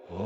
人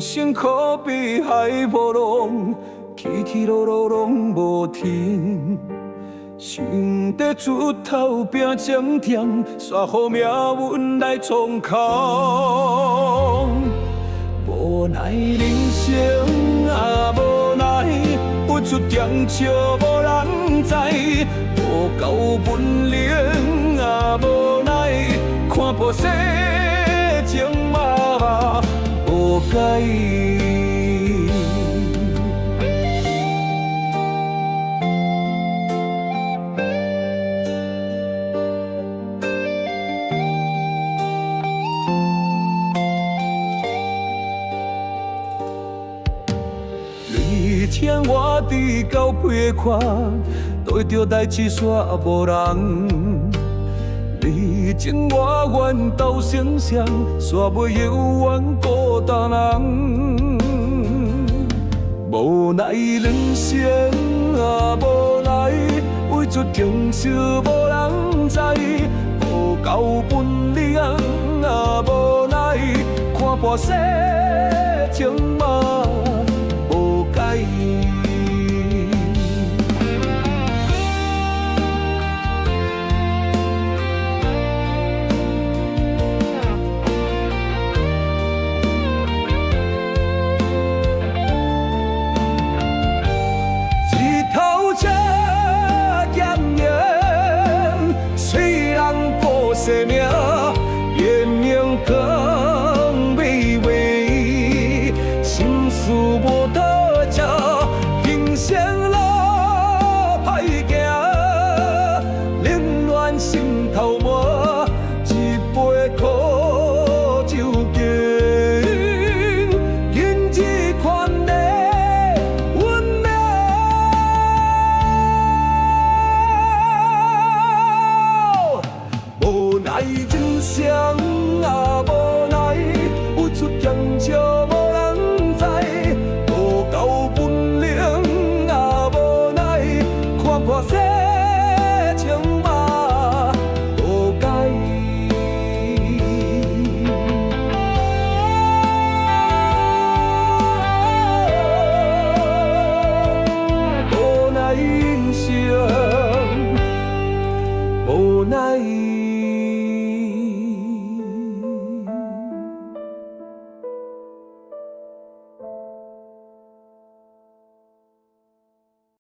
生可比海波浪，起起落落拢无停。想得出头拼争甜，煞予命运来冲空。无奈人生啊，无奈付出点笑无人知，无够本领啊，无奈看破世情嘛无解。你听我伫交配看，对着代志煞无人。你情我愿斗成双，煞袂犹原孤单人。无奈人生啊，无奈为出强笑无人知，无够本领啊，无奈看破世情。